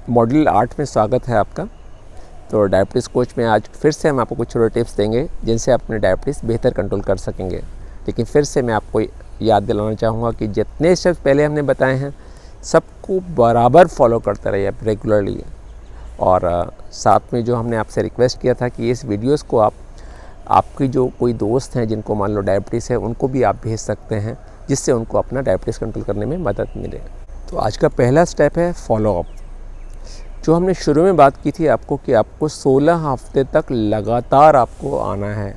Module 8 में स्वागत है आपका। तो डायबिटीज़ कोच में आज फिर से हम आपको कुछ छोटे टिप्स देंगे जिनसे आप अपने डायबिटीज़ बेहतर कंट्रोल कर सकेंगे। लेकिन फिर से मैं आपको याद दिलाना चाहूँगा कि जितने स्टेप्स पहले हमने बताए हैं सबको बराबर फॉलो करते रहिए आप रेगुलरली। और साथ में जो हमने आपसे रिक्वेस्ट किया था कि इस वीडियोज़ को आपकी जो कोई दोस्त हैं जिनको मान लो डायबिटीज़ है उनको भी आप भेज सकते हैं, जिससे उनको अपना डायबिटीज़ कंट्रोल करने में मदद मिले। तो आज का पहला स्टेप है फॉलोअप। जो हमने शुरू में बात की थी आपको कि आपको 16 हफ्ते तक लगातार आपको आना है।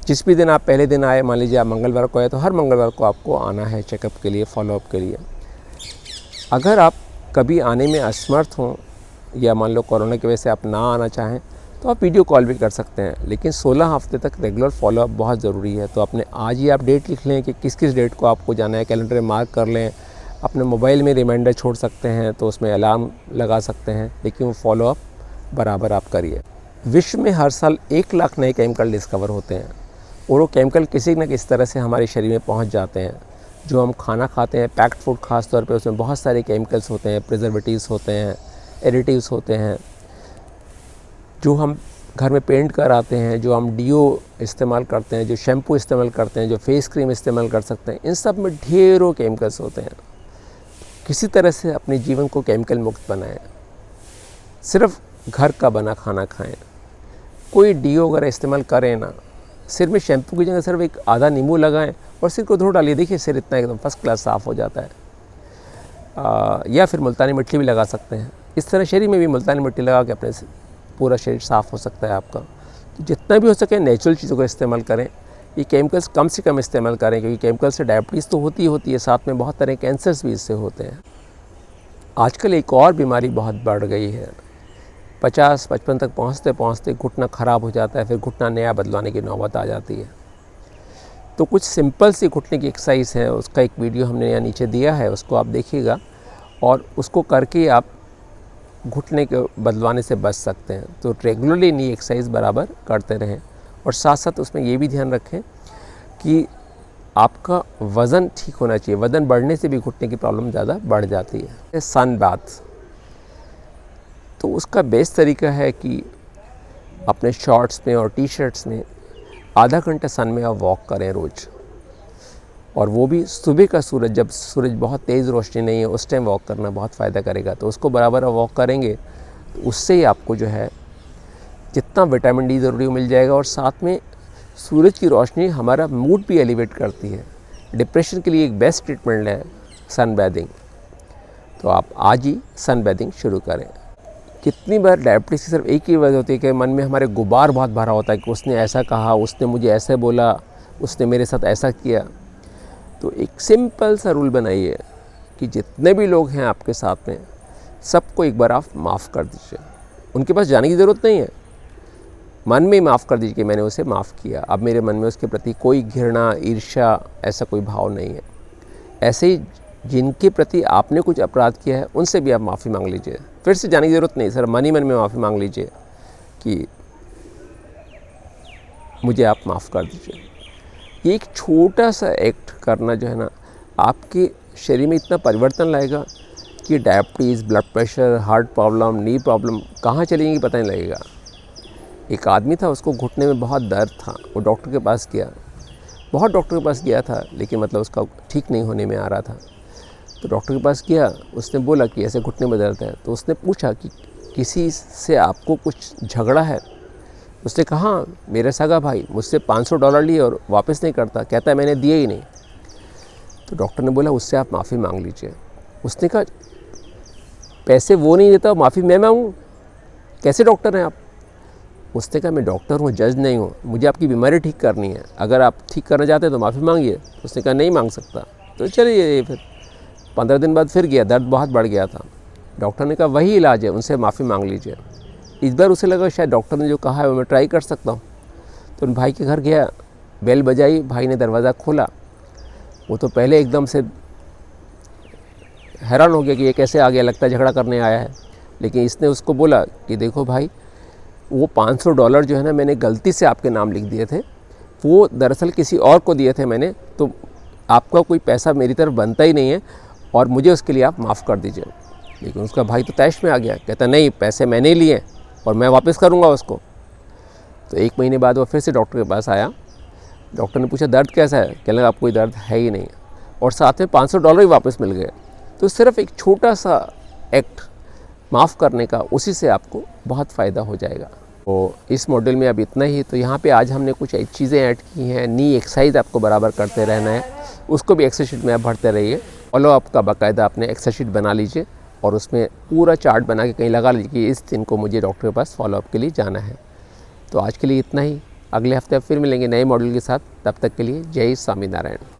जिस भी दिन आप पहले दिन आए, मान लीजिए आप मंगलवार को आए तो हर मंगलवार को आपको आना है चेकअप के लिए, फॉलोअप के लिए। अगर आप कभी आने में असमर्थ हों या मान लो कोरोना की वजह से आप ना आना चाहें तो आप वीडियो कॉल भी कर सकते हैं, लेकिन 16 हफ्ते तक रेगुलर फॉलोअप बहुत ज़रूरी है। तो अपने आज ही आप डेट लिख लें कि किस किस डेट को आपको जाना है, कैलेंडर में मार्क कर लें। अपने मोबाइल में रिमाइंडर छोड़ सकते हैं तो उसमें अलार्म लगा सकते हैं, लेकिन वो फॉलोअप बराबर आप करिए। विश्व में हर साल 1 लाख नए केमिकल डिस्कवर होते हैं और वो केमिकल किसी न किसी तरह से हमारे शरीर में पहुंच जाते हैं। जो हम खाना खाते हैं, पैक्ड फूड खास तौर पे, उसमें बहुत सारे केमिकल्स होते हैं, प्रिजर्वेटिव्स होते हैं, एडिटिव्स होते हैं। जो हम घर में पेंट कराते हैं, जो हम डीओ इस्तेमाल करते हैं, जो शैम्पू इस्तेमाल करते हैं, जो फेस क्रीम इस्तेमाल कर सकते हैं, इन सब में ढेरों केमिकल्स होते हैं। किसी तरह से अपने जीवन को केमिकल मुक्त बनाएं। सिर्फ घर का बना खाना खाएं। कोई डीओ वगैरह इस्तेमाल करें ना। सिर में शैम्पू की जगह सिर्फ एक आधा नींबू लगाएं और सिर को धो डालिए, देखिए सिर इतना एकदम फर्स्ट क्लास साफ़ हो जाता है। या फिर मुल्तानी मिट्टी भी लगा सकते हैं। इस तरह शरीर में भी मुल्तानी मिट्टी लगा के अपने पूरा शरीर साफ़ हो सकता है आपका। तो जितना भी हो सके नेचुरल चीज़ों का इस्तेमाल करें। ये केमिकल्स कम से कम इस्तेमाल करें, क्योंकि केमिकल से डायबिटीज़ तो होती है, साथ में बहुत तरह कैंसर्स भी इससे होते हैं। आजकल एक और बीमारी बहुत बढ़ गई है। 50-55 तक पहुँचते पहुँचते घुटना ख़राब हो जाता है, फिर घुटना नया बदलवाने की नौबत आ जाती है। तो कुछ सिंपल सी घुटने की एक्सरसाइज है, उसका एक वीडियो हमने यहाँ नीचे दिया है, उसको आप देखिएगा और उसको करके आप घुटने के बदलवाने से बच सकते हैं। तो रेगुलरली नी एक्सरसाइज बराबर करते रहें और साथ साथ उसमें ये भी ध्यान रखें कि आपका वज़न ठीक होना चाहिए। वज़न बढ़ने से भी घुटने की प्रॉब्लम ज़्यादा बढ़ जाती है। सन बाथ, तो उसका बेस्ट तरीका है कि अपने शॉर्ट्स में और टी शर्ट्स में आधा घंटा सन में आप वॉक करें रोज़, और वो भी सुबह का सूरज, जब सूरज बहुत तेज़ रोशनी नहीं है उस टाइम वॉक करना बहुत फ़ायदा करेगा। तो उसको बराबर आप वॉक करेंगे तो उससे ही आपको जो है जितना विटामिन डी ज़रूरी मिल जाएगा। और साथ में सूरज की रोशनी हमारा मूड भी एलिवेट करती है। डिप्रेशन के लिए एक बेस्ट ट्रीटमेंट है सन बैथिंग। तो आप आज ही सन बैथिंग शुरू करें। कितनी बार डायबिटीज़ की सिर्फ एक ही वजह होती है कि मन में हमारे गुबार बहुत भरा होता है कि उसने ऐसा कहा, उसने मुझे ऐसे बोला, उसने मेरे साथ ऐसा किया। तो एक सिंपल सा रूल बनाइए कि जितने भी लोग हैं आपके साथ में, सबको एक बार आप माफ़ कर दीजिए। उनके पास जाने की ज़रूरत नहीं है, मन में ही माफ़ कर दीजिए कि मैंने उसे माफ़ किया। अब मेरे मन में उसके प्रति कोई घृणा, ईर्ष्या, ऐसा कोई भाव नहीं है। ऐसे ही जिनके प्रति आपने कुछ अपराध किया है उनसे भी आप माफ़ी मांग लीजिए। फिर से जाने की ज़रूरत नहीं, सर मन ही मन में माफ़ी मांग लीजिए कि मुझे आप माफ़ कर दीजिए। ये एक छोटा सा एक्ट करना जो है ना, आपके शरीर में इतना परिवर्तन लाएगा कि diabetes, blood pressure, heart problem, knee problem कहाँ चलेंगी पता नहीं लगेगा। एक आदमी था, उसको घुटने में बहुत दर्द था, वो डॉक्टर के पास गया, बहुत डॉक्टर के पास गया था, लेकिन मतलब उसका ठीक नहीं होने में आ रहा था। तो डॉक्टर के पास गया, उसने बोला कि ऐसे घुटने में दर्द है। तो उसने पूछा कि किसी से आपको कुछ झगड़ा है? उसने कहा मेरा सगा भाई मुझसे $500 लिए और वापस नहीं करता, कहता है मैंने दिए ही नहीं। तो डॉक्टर ने बोला उससे आप माफ़ी मांग लीजिए। उसने कहा पैसे वो नहीं देता, माफ़ी मैं मांगूँ? कैसे डॉक्टर हैं आप? उसने कहा मैं डॉक्टर हूँ, जज नहीं हूँ, मुझे आपकी बीमारी ठीक करनी है, अगर आप ठीक करना चाहते हैं तो माफ़ी मांगिए। उसने कहा नहीं मांग सकता। तो चलिए, फिर 15 दिन बाद फिर गया, दर्द बहुत बढ़ गया था। डॉक्टर ने कहा वही इलाज है, उनसे माफ़ी मांग लीजिए। इस बार उसे लगा शायद डॉक्टर ने जो कहा है वो मैं ट्राई कर सकता हूँ। तो भाई के घर गया, बेल बजाई, भाई ने दरवाज़ा खोला। वो तो पहले एकदम से हैरान हो गया कि ये कैसे आ गया, लगता है झगड़ा करने आया है। लेकिन इसने उसको बोला कि देखो भाई, वो $500 जो है ना, मैंने गलती से आपके नाम लिख दिए थे, वो दरअसल किसी और को दिए थे मैंने, तो आपका कोई पैसा मेरी तरफ बनता ही नहीं है और मुझे उसके लिए आप माफ़ कर दीजिए। लेकिन उसका भाई तो तैश में आ गया, कहता नहीं पैसे मैंने ही लिए और मैं वापस करूँगा उसको। तो 1 महीने बाद वो फिर से डॉक्टर के पास आया। डॉक्टर ने पूछा दर्द कैसा है, कहने लगा अब कोई दर्द है ही नहीं, और साथ में $500 भी वापस मिल गए। तो सिर्फ एक छोटा सा एक्ट माफ़ करने का, उसी से आपको बहुत फ़ायदा हो जाएगा। तो इस मॉड्यूल में अब इतना ही। तो यहाँ पे आज हमने कुछ चीज़ें ऐड की हैं। नी एक्सरसाइज आपको बराबर करते रहना है, उसको भी एक्सेल शीट में आप भरते रहिए। फॉलो अप का बाकायदा आपने एक्सेल शीट बना लीजिए और उसमें पूरा चार्ट बना के कहीं लगा लीजिए कि इस दिन को मुझे डॉक्टर के पास फॉलो अप के लिए जाना है। तो आज के लिए इतना ही। अगले हफ्ते फिर मिलेंगे नए मॉड्यूल के साथ। तब तक के लिए जय स्वामीनारायण।